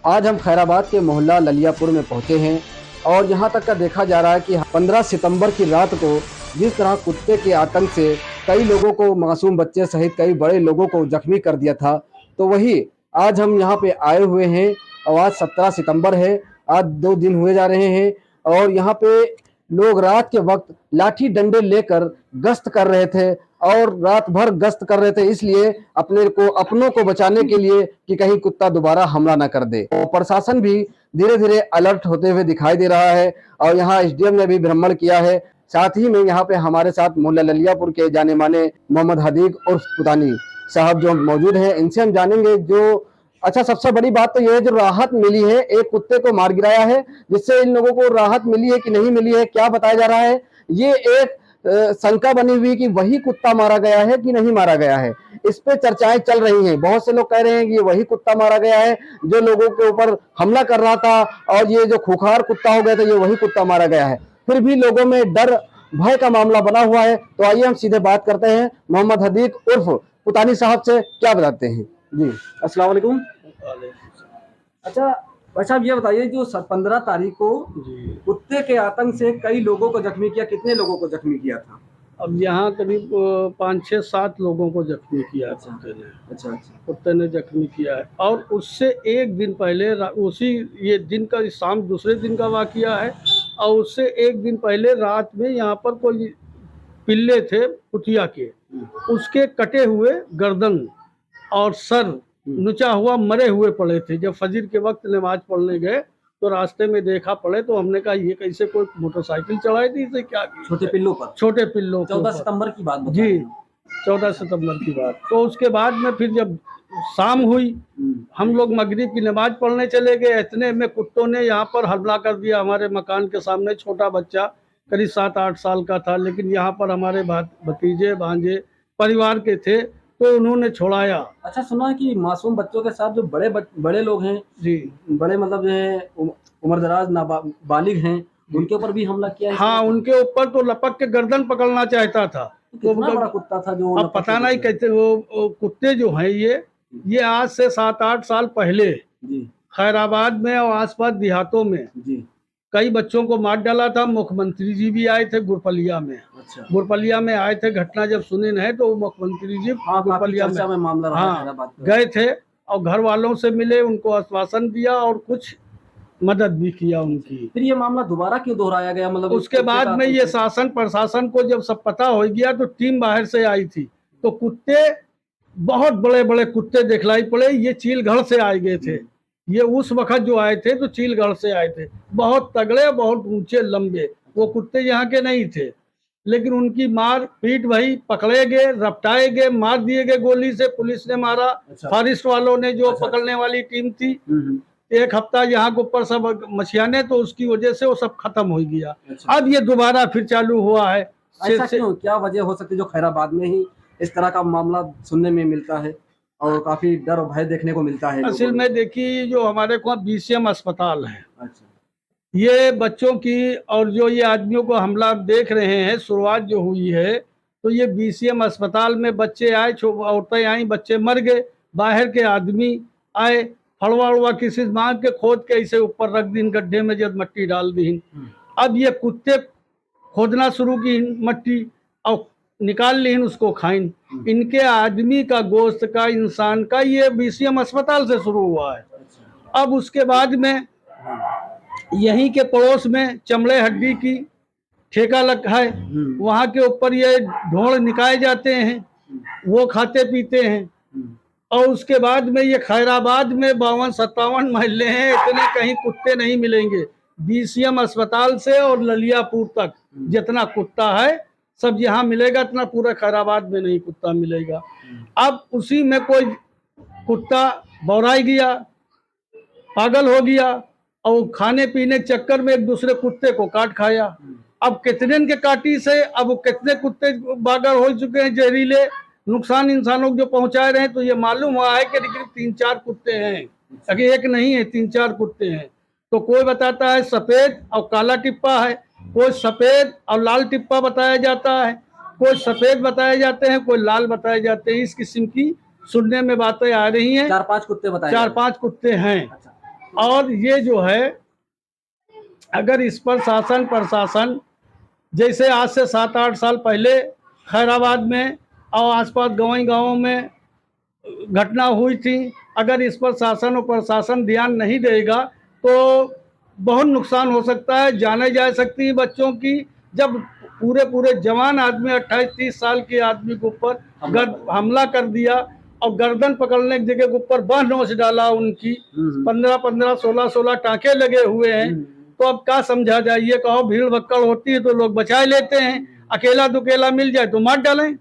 आज हम खैराबाद के मोहल्ला ललियापुर में पहुंचे हैं और यहाँ तक का देखा जा रहा है कि 15 सितंबर की रात को जिस तरह कुत्ते के आतंक से कई लोगों को, मासूम बच्चे सहित कई बड़े लोगों को जख्मी कर दिया था, तो वही आज हम यहाँ पे आए हुए हैं और आज 17 सितंबर है। आज 2 दिन हुए जा रहे हैं और यहाँ पे लोग रात के वक्त लाठी डंडे लेकर गश्त कर रहे थे और रात भर गश्त कर रहे थे, इसलिए अपनों को बचाने के लिए कि कहीं कुत्ता दोबारा हमला न कर दे। और प्रशासन भी धीरे धीरे अलर्ट होते हुए दिखाई दे रहा है और यहाँ एसडीएम ने भी भ्रमण किया है। साथ ही में यहाँ पे हमारे साथ मोहल्ला ललियापुर के जाने माने मोहम्मद हदीक उर्फ पुतानी साहब जो मौजूद हैं, इनसे हम जानेंगे जो अच्छा सबसे बड़ी बात तो यह है जो राहत मिली है, एक कुत्ते को मार गिराया है, जिससे इन लोगों को राहत मिली है कि नहीं मिली है, क्या बताया जा रहा है। ये एक शंका बनी हुई कि वही कुत्ता मारा गया है कि नहीं मारा गया है, इस पे चर्चाएं चल रही हैं। बहुत से लोग कह रहे हैं कि ये वही कुत्ता मारा गया है जो लोगों के ऊपर हमला कर रहा था और ये जो खूंखार कुत्ता हो गया था, ये वही कुत्ता मारा गया है। फिर भी लोगों में डर भय का मामला बना हुआ है। तो आइए हम सीधे बात करते हैं मोहम्मद हदीक उर्फ पुतानी साहब से, क्या बताते हैं जी। अस्सलाम वालेकुम। अच्छा भाई साहब, ये बताइए जो 15 तारीख को कुत्ते के आतंक से कई लोगों को जख्मी किया, कितने लोगों को जख्मी किया था? अब यहाँ करीब 5, 6, 7 लोगों को जख्मी किया कुत्ते ने। अच्छा कुत्ते ने जख्मी किया है और उससे एक दिन पहले उसी ये दिन का शाम दूसरे दिन का वाकया है और उससे एक दिन पहले रात में यहाँ पर कोई पिल्ले थे कुतिया के, उसके कटे हुए गर्दन और सर नुचा हुआ मरे हुए पड़े थे। जब फजर के वक्त नमाज पढ़ने गए तो रास्ते में देखा पड़े तो हमने कहा ये कैसे कोई मोटरसाइकिल चलाई थी, इसे क्या छोटे पिल्लों पर? छोटे पिल्लों 14 सितंबर की बात जी, 14 सितंबर की बात। तो उसके बाद में फिर जब शाम हुई हम लोग मगरिब की नमाज पढ़ने चले गए, इतने में कुत्तों ने यहाँ पर हमला कर दिया हमारे मकान के सामने। छोटा बच्चा करीब 7-8 साल का था, लेकिन यहाँ पर हमारे भतीजे भांजे परिवार के थे तो उन्होंने छुड़ाया। अच्छा, सुना है कि मासूम बच्चों के साथ जो बड़े लोग हैं जी, बड़े मतलब जो है उम्रदराज नाबालिग हैं, उनके ऊपर भी हमला किया है? हाँ, उनके ऊपर तो लपक के गर्दन पकड़ना चाहता था। तो बड़ा कुत्ता था जो, अब पता नहीं कहते वो कुत्ते जो हैं ये आज से 7-8 साल पहले खैराबाद में और आसपास देहातों में कई बच्चों को मार डाला था। मुख्यमंत्री जी भी आए थे गुरपलिया में। अच्छा। गुरपलिया में आए थे, घटना जब सुनी नहीं तो मुख्यमंत्री जी गुरपलिया में मामला रहा गए थे और घर वालों से मिले, उनको आश्वासन दिया और कुछ मदद भी किया उनकी। फिर ये मामला दोबारा क्यों दोहराया गया? मतलब उसके बाद में ये शासन प्रशासन को जब सब पता हो गया तो टीम बाहर से आई थी, तो कुत्ते बहुत बड़े बड़े कुत्ते दिखलाई पड़े। ये चीलगढ़ से आए गए थे, ये उस वक्त जो आए थे तो चीलगढ़ से आए थे, बहुत तगड़े, बहुत ऊंचे लंबे। वो कुत्ते यहाँ के नहीं थे, लेकिन उनकी मार पीट भई, पकड़े गए, रपटाए गए, मार दिए गए गोली से। पुलिस ने मारा। अच्छा। फॉरेस्ट वालों ने जो पकड़ने वाली टीम थी, एक हफ्ता यहाँ के ऊपर सब मछियाने, तो उसकी वजह से वो सब खत्म हो गया। अच्छा। अब ये दोबारा फिर चालू हुआ है। ऐसा क्यों? क्या वजह हो सकती है जो खैराबाद में ही इस तरह का मामला सुनने में मिलता है और काफी डर और भय देखने को मिलता है? असल में देखिए, जो हमारे को बीसीएम अस्पताल है, अच्छा, ये बच्चों की और जो ये आदमियों को हमला देख रहे हैं, शुरुआत जो हुई है तो ये बीसीएम अस्पताल में बच्चे आए, औरतें आई, बच्चे मर गए, बाहर के आदमी आए, फड़वा उड़वा किसी मांग के खोद के इसे ऊपर रख दी गड्ढे में, जब मट्टी डाल दी। अब ये कुत्ते खोदना शुरू की मट्टी और निकाल ली, उसको खाइन। इनके आदमी का गोश्त का, इंसान का, ये बीसीएम अस्पताल से शुरू हुआ है। अब उसके बाद में यहीं के पड़ोस में चमड़े हड्डी की ठेका लगा है, वहाँ के ऊपर ये ढोल निकाले जाते हैं, वो खाते पीते हैं। और उसके बाद में ये खैराबाद में 52-57 महल्ले हैं, इतने कहीं कुत्ते नहीं मिलेंगे। बीसीएम अस्पताल से और ललियापुर तक जितना कुत्ता है सब यहाँ मिलेगा, इतना पूरा खैराबाद में नहीं कुत्ता मिलेगा। अब उसी में कोई कुत्ता बौराई गया, पागल हो गया और खाने पीने के चक्कर में एक दूसरे कुत्ते को काट खाया। अब कितने के काटी से अब वो कितने कुत्ते बागर हो चुके हैं, जहरीले, नुकसान इंसानों को जो पहुंचा रहे हैं। तो ये मालूम हुआ है कि 3-4 कुत्ते हैं, अगर एक नहीं है, 3-4 कुत्ते हैं। तो कोई बताता है सफेद और काला टिप्पा है, कोई सफेद और लाल टिप्पा बताया जाता है, कोई सफेद बताए जाते हैं, कोई लाल बताए जाते हैं। इस किस्म की सुनने में बातें आ रही हैं। 4-5 कुत्ते बताए, 4-5 कुत्ते हैं। अच्छा। और ये जो है, अगर इस पर शासन प्रशासन, जैसे आज से 7-8 साल पहले खैराबाद में और आसपास गाँवों में घटना हुई थी, अगर इस पर शासन और प्रशासन ध्यान नहीं देगा तो बहुत नुकसान हो सकता है, जाने जा सकती है बच्चों की। जब पूरे जवान आदमी 28-30 साल के आदमी के ऊपर हमला कर दिया और गर्दन पकड़ने की जगह के ऊपर बांह नोच डाला उनकी, 15-15, 16-16 टाँके लगे हुए हैं, तो अब क्या समझा जाए? ये कहो भीड़ भक्कड़ होती है तो लोग बचा लेते हैं, अकेला दुकेला मिल जाए तो मार डालें।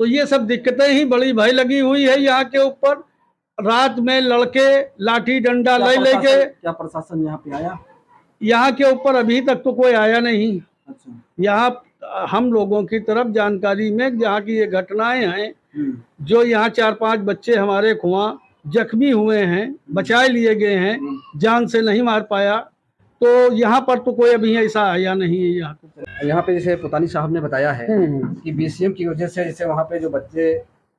तो ये सब दिक्कतें ही बड़ी भय लगी हुई है यहाँ के ऊपर। रात में लड़के लाठी डंडा ले लेके। क्या प्रशासन यहाँ पे आया? यहाँ के ऊपर अभी तक तो कोई आया नहीं। अच्छा। यहाँ हम लोगों की तरफ जानकारी में जहाँ की ये घटनाएं हैं, जो यहाँ 4-5 बच्चे हमारे खुआ जख्मी हुए हैं, बचाए लिए गए हैं, जान से नहीं मार पाया, तो यहाँ पर तो कोई अभी ऐसा आया नहीं है। यहाँ पे जैसे पुतानी साहब ने बताया है कि बीसीएम की वजह से जैसे वहाँ पे जो बच्चे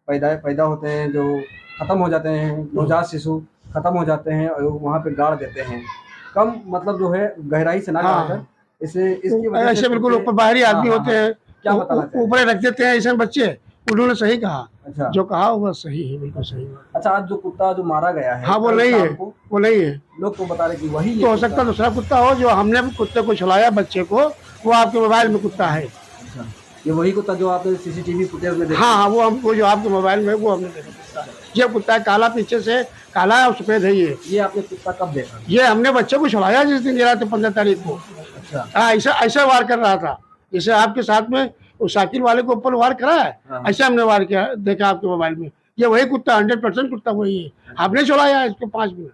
पैदा होते हैं, जो खत्म हो जाते हैं, नवजात शिशु खत्म हो जाते हैं और वहाँ पे गाड़ देते हैं, कम मतलब जो है गहराई से ना गाड़कर इसकी वजह से बिल्कुल ऊपर बाहरी आदमी होते हैं, क्या बताना ऊपर रख देते हैं ऐसे बच्चे। उन्होंने सही कहा। अच्छा। जो कहा वो सही है, बिल्कुल सही है। अच्छा, आज जो कुत्ता जो मारा गया है, हाँ वो नहीं है, वो नहीं है। लोग तो बता रहे कि वही तो हो सकता दूसरा कुत्ता हो। जो हमने कुत्ते को छुड़ाया बच्चे को, वो आपके मोबाइल में कुत्ता है। अच्छा, ये वही कुत्ता जो आपने सीसीटीवी फुटेज में देखा? हाँ, वो हमको जो आपके मोबाइल में वो हमने देखा कुत्ता है। ये कुत्ता है, काला पीछे से काला है और सफेद है। ये आपने कुत्ता कब देखा? ये हमने बच्चे को छुड़ाया जिस दिन गिरा था 15 तारीख को। अच्छा। हाँ, ऐसा वार कर रहा था जैसे आपके साथ में उस साकिर वाले को ऊपर वार करा है। हाँ। ऐसा हमने वार किया, देखा आपके मोबाइल में। ये वही कुत्ता 100% कुत्ता वही है। आपने छुड़ाया इसको 5 मिनट।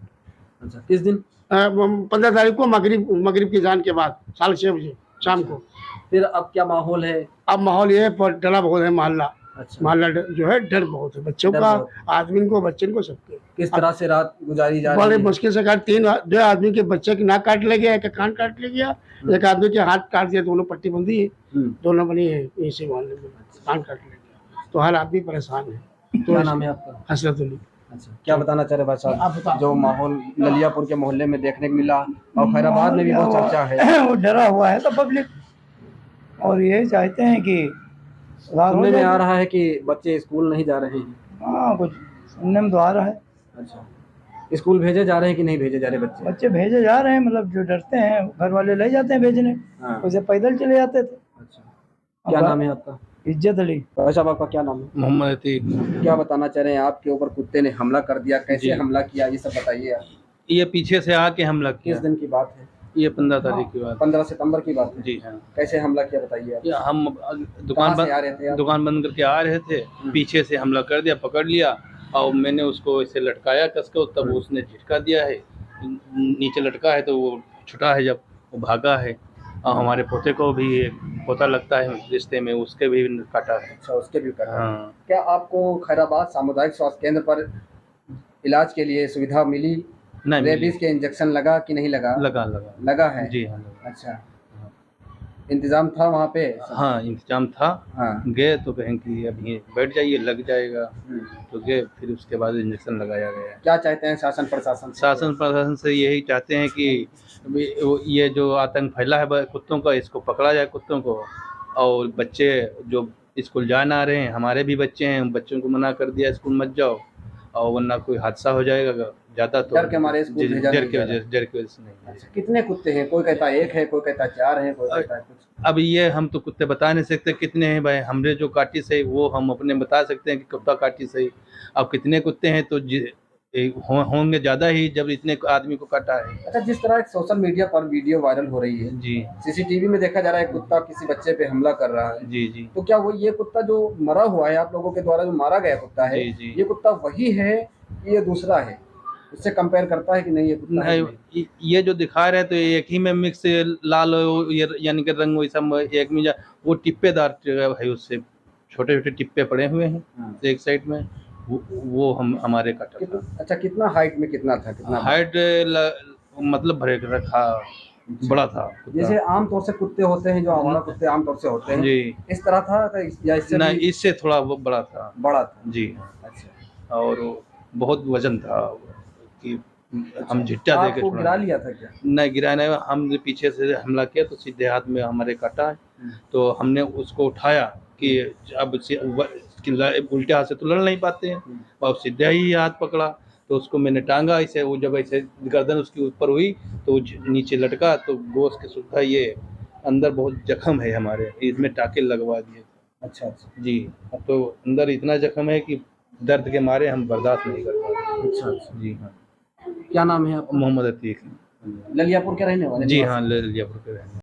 अच्छा, किस दिन? 15 तारीख को मगरिब की जान के बाद 6:30 बजे शाम को। फिर अब क्या माहौल है? अब माहौल ये डरा बहुत है मोहल्ला। अच्छा। मोहल्ला जो है डर बहुत है, बच्चों का, आदमी को, बच्चे को, सबके। किस तरह से रात गुजारी जा रही है? बड़े मुश्किल से 2 आदमी के बच्चे की नाक काट ले गया, एक कान काट ले गया, एक आदमी के हाथ काट दिया, दोनों पट्टी बंधी है, दोनों बनी है इसी मोहल्ले में, कान काट ले गया। तो हर आदमी परेशान है। तो क्या नाम है आपका? हसरत अली। अच्छा, क्या बताना चाह रहे भाई साहब? जो माहौल ललियापुर के मोहल्ले में देखने को मिला और खैराबाद में भी बहुत चर्चा है, वो डरा हुआ है तो पब्लिक, और ये चाहते हैं कि सुनने में आ रहा है कि बच्चे स्कूल नहीं जा रहे हैं। हाँ, कुछ सुनने में तो आ रहा है। अच्छा, स्कूल भेजे जा रहे हैं कि नहीं भेजे जा रहे? बच्चे भेजे जा रहे हैं, मतलब जो डरते हैं घर वाले ले जाते हैं भेजने। हाँ। उसे पैदल चले जाते थे। अच्छा, क्या नाम है आपका? इज्जत अली। भाई साहब, आपका क्या नाम है? मोहम्मद अतीक। क्या बताना चाह रहे हैं? आपके ऊपर कुत्ते ने हमला कर दिया, कैसे हमला किया, ये सब बताइए आप। ये पीछे से आके हमला किया। किस दिन की बात है? ये 15 तारीख की बात। 15 सितंबर की बात है। जी हाँ। कैसे हमला किया बताइए आप। हम कहाँ से आ रहे थे आप? दुकान बंद करके आ रहे थे, पीछे से हमला कर दिया, पकड़ लिया और मैंने उसको ऐसे लटकाया कस के, तब उसने झटका दिया है, नीचे लटका है तो वो छुटा है, जब वो भागा है। और हमारे पोते को भी एक पोता लगता है रिश्ते में, उसके भी काटा है। अच्छा, उसके भी काटा। हाँ। क्या आपको खैराबाद सामुदायिक स्वास्थ्य केंद्र पर इलाज के लिए सुविधा मिली? नहीं, रेबीज के इंजेक्शन लगा कि नहीं लगा? लगा है। जी हाँ, लगा। अच्छा, इंतजाम था वहाँ पे? हाँ, इंतजाम था। हाँ। गए तो कहें कि अभी बैठ जाइए, लग जाएगा, तो गए, फिर उसके बाद इंजेक्शन लगाया गया। क्या चाहते हैं शासन प्रशासन से? शासन प्रशासन से यही चाहते हैं कि ये जो आतंक फैला है कुत्तों का, इसको पकड़ा जाए कुत्तों को। और बच्चे जो स्कूल जा ना रहे हैं, हमारे भी बच्चे हैं, बच्चों को मना कर दिया स्कूल मत जाओ, और वरना कोई हादसा हो जाएगा ज़्यादा, तो डर के हमारे स्कूल भेजा डर की वजह से नहीं। अच्छा, कितने कुत्ते हैं? कोई कहता है 1 है, कोई कहता है 4 है, कोई कहता है कुछ। अब ये हम तो कुत्ते बता नहीं सकते कितने हैं भाई, हमने जो काटी सही वो हम अपने बता सकते हैं कि कुत्ता काटी सही। अब कितने कुत्ते हैं तो होंगे ज़्यादा ही, जब इतने आदमी को काटा है। अच्छा, जिस तरह एक सोशल मीडिया पर वीडियो वायरल हो रही है जी, सीसीटीवी में देखा जा रहा है कुत्ता किसी बच्चे पे हमला कर रहा है। जी जी। तो क्या वो ये कुत्ता जो मरा हुआ है, आप लोगों के द्वारा जो मारा गया कुत्ता है, जी। ये कुत्ता वही है कि ये दूसरा है? उससे कंपेयर करता है कि नहीं ये कुत्ता है? नहीं, ये जो दिखा रहे हैं तो एक ही में मिक्स लाल यानी कि रंग वैसा एक में वो टिप्पेदार है, उससे छोटे छोटे टिप्पे पड़े हुए हैं एक साइड में, वो हम हमारे काटा था। अच्छा, कितना हाइट में कितना था? कितना हाइट मतलब भरे रखा बड़ा था। जैसे आमतौर से कुत्ते होते हैं, जो हमारा कुत्ते आमतौर से होते हैं जी, इस तरह था या इससे नहीं, इससे थोड़ा वो बड़ा था। बड़ा था? जी। अच्छा। और बहुत वजन था कि हम झिट्टा दे के आपको गिरा छुड़ा लिया था क्या? नहीं, गिरा नहीं, हम पीछे से हमला किया तो सीधे हाथ में हमारे काटा है। तो हमने उसको उठाया कि अब उल्टे हाथ से तो लड़ नहीं पाते हैं, और सीधा ही हाथ पकड़ा तो उसको मैंने टांगा ऐसे, वो जब ऐसे गर्दन उसकी ऊपर हुई तो वो नीचे लटका, तो गोश्त के सुधा ये अंदर बहुत जख्म है हमारे, इसमें टाके लगवा दिए। अच्छा अच्छा जी, तो अंदर इतना जख्म है कि दर्द के मारे हम बर्दाश्त नहीं कर पाते। अच्छा अच्छा। जी हाँ, क्या नाम है आपका? मोहम्मद अतीक। ललियापुर के रहने वाले? जी हाँ, ललियापुर के रहने।